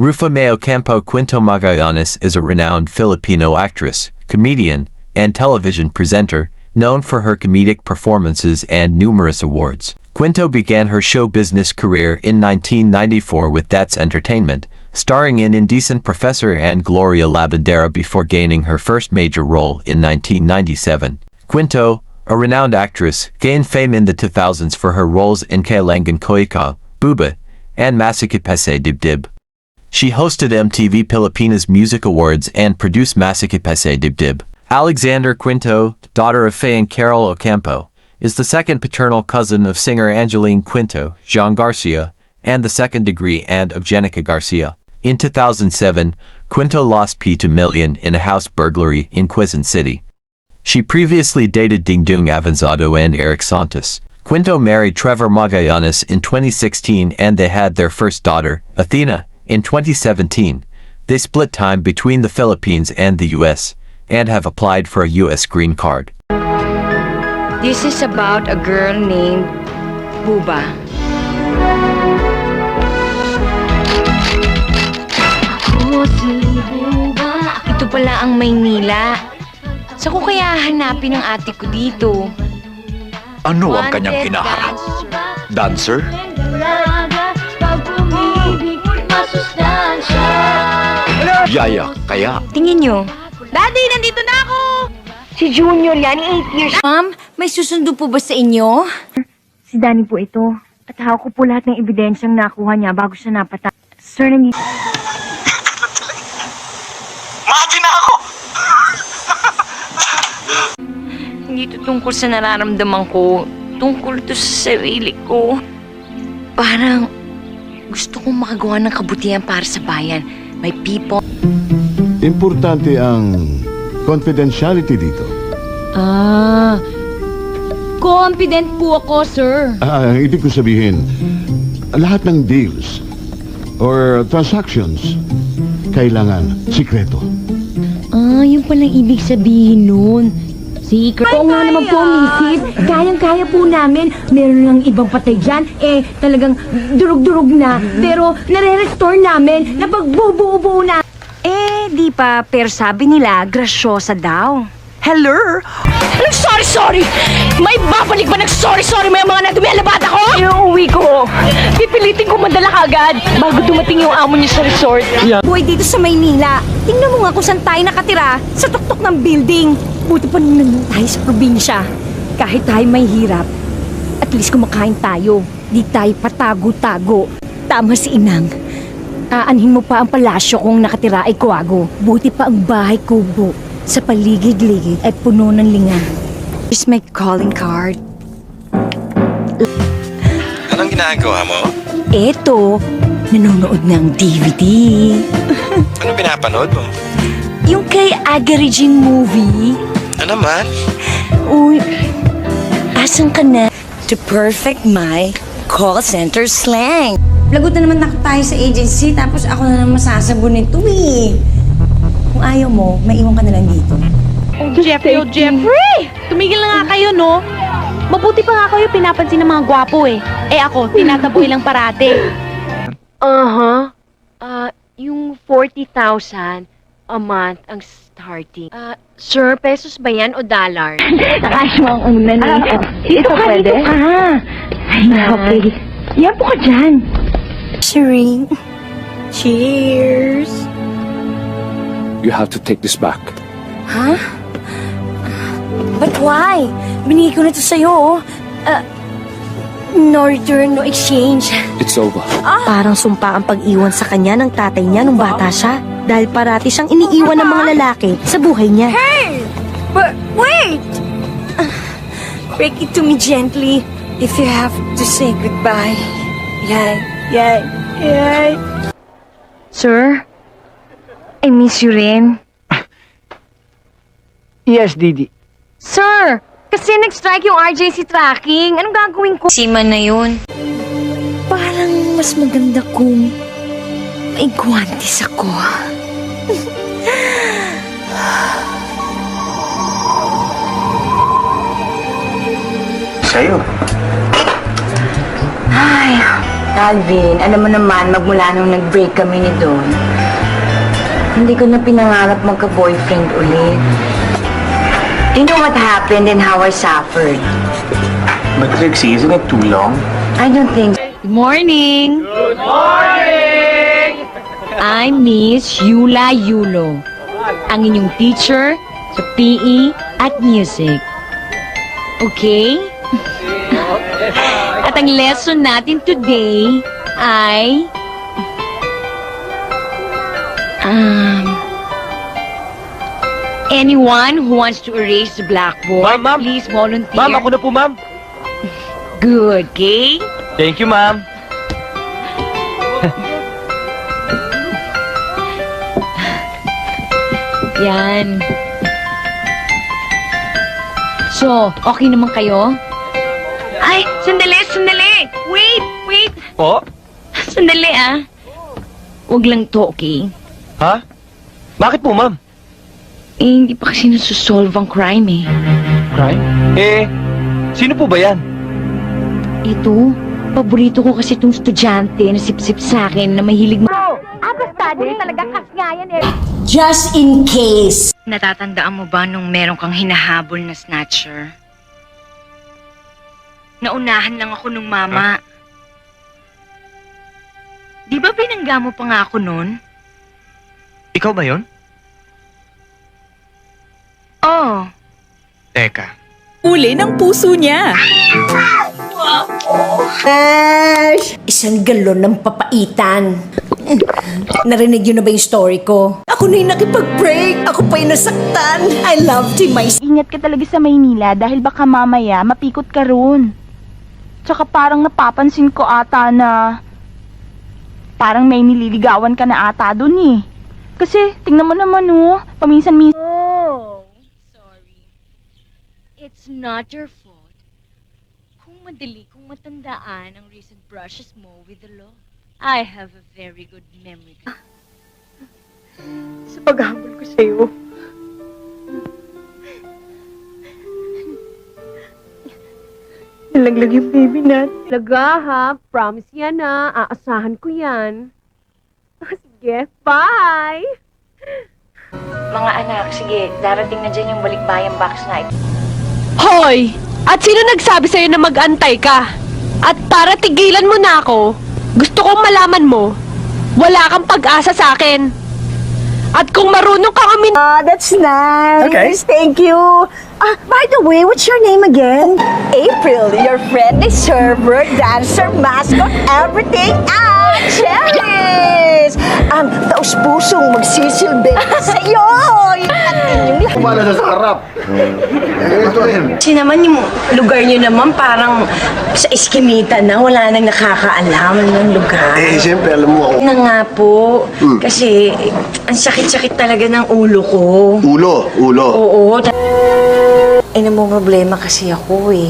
Rufame Ocampo Quinto Magallanes is a renowned Filipino actress, comedian, and television presenter, known for her comedic performances and numerous awards. Quinto began her show business career in 1994 with That's Entertainment, starring in Indecent Professor and Gloria Labadera before gaining her first major role in 1997. Quinto, a renowned actress, gained fame in the 2000s for her roles in Kailangan Ko Ikaw, Buba, and Masikipese Dibdib. She hosted MTV Pilipinas Music Awards and produced Masikipese Dibdib. Alexander Quinto, daughter of Faye and Carol Ocampo, is the second paternal cousin of singer Angeline Quinto, Jean Garcia, and the second-degree aunt of Jenica Garcia. In 2007, Quinto lost P2 million in a house burglary in Quezon City. She previously dated Dingdong Avanzado and Eric Santos. Quinto married Trevor Magallanes in 2016 and they had their first daughter, Athena, in 2017. They split time between the Philippines and the US, and have applied for a US green card. This is about a girl named Buba. Ako si Buba. Ito pala ang Maynila. Saan ko kaya hanapin ang ate ko dito? Ano ang kanyang hinaharap? Dancer? Yaya, kaya? Tingin nyo. Daddy, nandito na ako! Si Junior yan, 8 years. Ma'am, may susundo po ba sa inyo? Si Danny po ito. At hawak ko po lahat ng ebidensyang nakuha niya bago siya napatay. Sir, nandito... Mati na ako! Hindi ito tungkol sa nararamdaman ko. Tungkol ito sa sarili ko. Parang gusto kong makagawa ng kabutihan para sa bayan. May people. Importante ang confidentiality dito. Confident po ako, sir. Ang ibig ko sabihin, lahat ng deals or transactions kailangan sikreto. Yung palang ibig sabihin nun. Secret. Oo nga naman po, misis. Kayang-kaya po namin. Meron lang ibang patay dyan. Talagang durog-durog na. Pero nare-restore namin. Napagbubuo-buo na. Di pa, pero sabi nila, grasyosa daw. Hello? Anong sorry? May babalik ba ng sorry may mga nadumelabat ako? Inuuwi ko. Pipilitin ko madala kagad bago dumating yung amo niya sa resort. Boy, dito sa Maynila, tingnan mo nga kung saan tayo nakatira. Sa tuktok ng building. Buti pa nung nandun tayo sa probinsya. Kahit tayo may hirap, at least kumakain tayo. Di tayo patago-tago. Tama si Inang. Aanhin mo pa ang palasyo kung nakatira ay kuwago. Buti pa ang bahay kubo. Sa paligid-ligid ay puno ng linga. Here's my calling card. Anong ginagawa mo? Eto, nanonood ng DVD. Ano pinapanood mo? Yung kay Aga Regine movie. Ano naman? Uy, asan ka na? To perfect my call center slang. Lagot na naman tayo sa agency, tapos ako na naman masasabon nito eh. Kung ayaw mo, maiwan ka na lang dito. Jeffrey! Tumigil na nga kayo, no? Mabuti pa nga kayo pinapansin ng mga gwapo eh. Ako, tinataboy lang parate. Yung 40,000 a month ang starting. Sir, pesos ba yan o dollar? Nakash mo ang una nito. Ito pwede? Dito ka. Ay, okay. Yan po ka dyan. Shireen. Cheers. You have to take this back. Huh? But why? Binigay ko na ito sa'yo. No return, no exchange. It's over. Parang sumpa ang pag-iwan sa kanya ng tatay niya nung bata siya. Dahil parati siyang iniiwan ng mga lalaki sa buhay niya. Hey! But wait! Break it to me gently if you have to say goodbye. Yay. Sir, I miss you rin. Yes, Didi. Sir, kasi nag-strike yung RJC tracking. Anong gagawin ko? Sima na yun. Parang mas maganda kung may guwantes ako. Sa'yo. Ay, Alvin, alam mo naman, magmula nung nag-break kami ni Don, hindi ko na pinangarap magka-boyfriend ulit. You know what happened and how I suffered? But Trixie, isn't it too long? I don't think Good morning! Good morning! I'm Miss Yula Yulo, ang inyong teacher sa PE at Music. Okay? At ang lesson natin today ay... anyone who wants to erase the blackboard, Ma'am. please volunteer. Ma'am, ako na po, ma'am. Good, okay? Thank you, ma'am. Yan. So, okay naman kayo? Ay, sandali, sandali! Wait! Po? Sandali Huwag lang to, okay? Ha? Bakit po, ma'am? Hindi pa kasi nasusolve ang crime Crime? Sino po ba yan? Ito, paborito ko kasi itong estudyante na sip-sip sa akin na mahilig just in case. Natatandaan mo ba nung meron kang hinahabol na snatcher? Naunahan lang ako nung mama. Di ba binangga mo pa nga ako nun? Ikaw ba yun? Oh, Teka. Uli ng puso niya. Isang galon ng papaitan. Narinig yun na ba yung story ko? Ako na yung nakipag-break. Ako pa yung nasaktan. I love Team My... Ingat ka talaga sa Maynila dahil baka mamaya mapikot ka ron. Tsaka parang napapansin ko ata na parang may nililigawan ka na ata dun eh. Kasi tingnan mo naman paminsan-minsan. Oh, sorry. It's not your fault. Kung madali kong matandaan ang recent brushes mo with the law. I have a very good memory. Sa paghabol ko sa'yo. Nalaglag yung baby natin. Talaga ha, promise yan na, aasahan ko yan. Sige, bye! Mga anak, sige, darating na dyan yung balikbayang box na ito. Hoy! At sino nagsabi sa'yo na mag-antay ka? At para tigilan mo na ako, gusto kong malaman mo, wala kang pag-asa sa akin. At kung marunong kang That's nice. Okay. Thank you. By the way, what's your name again? April, your friendly server, dancer, mascot, everything. Cherries! Ang taus-pusong magsisilbi sa'yo. Kumala sa harap. Ito rin. Kasi naman yung lugar niyo naman parang sa Esquimita na, wala nang nakakaalam ng lugar. Siyempre, alam mo ako. Na nga po, kasi ang sakit-sakit talaga ng ulo ko. Ulo. Oo. Eh, namang problema kasi ako eh.